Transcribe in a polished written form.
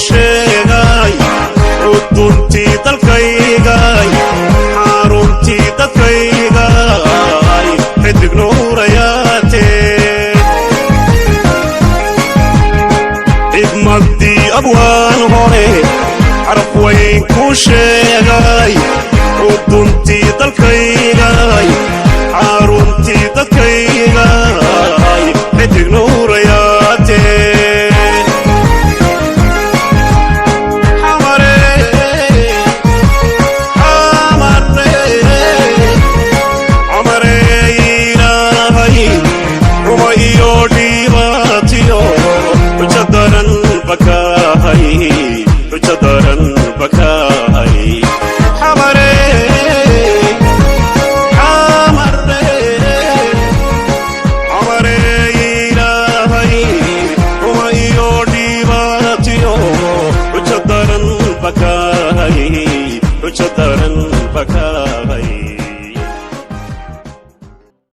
sheegay uduntii dalkaygay xaruntii dadkaygay xidig nuurayaatee idmadii abwaan hore carab weyn ku sheegay uduntii dalkaygay xaruntii dadkaygay xidig nuurayaatee Jadaran bakahay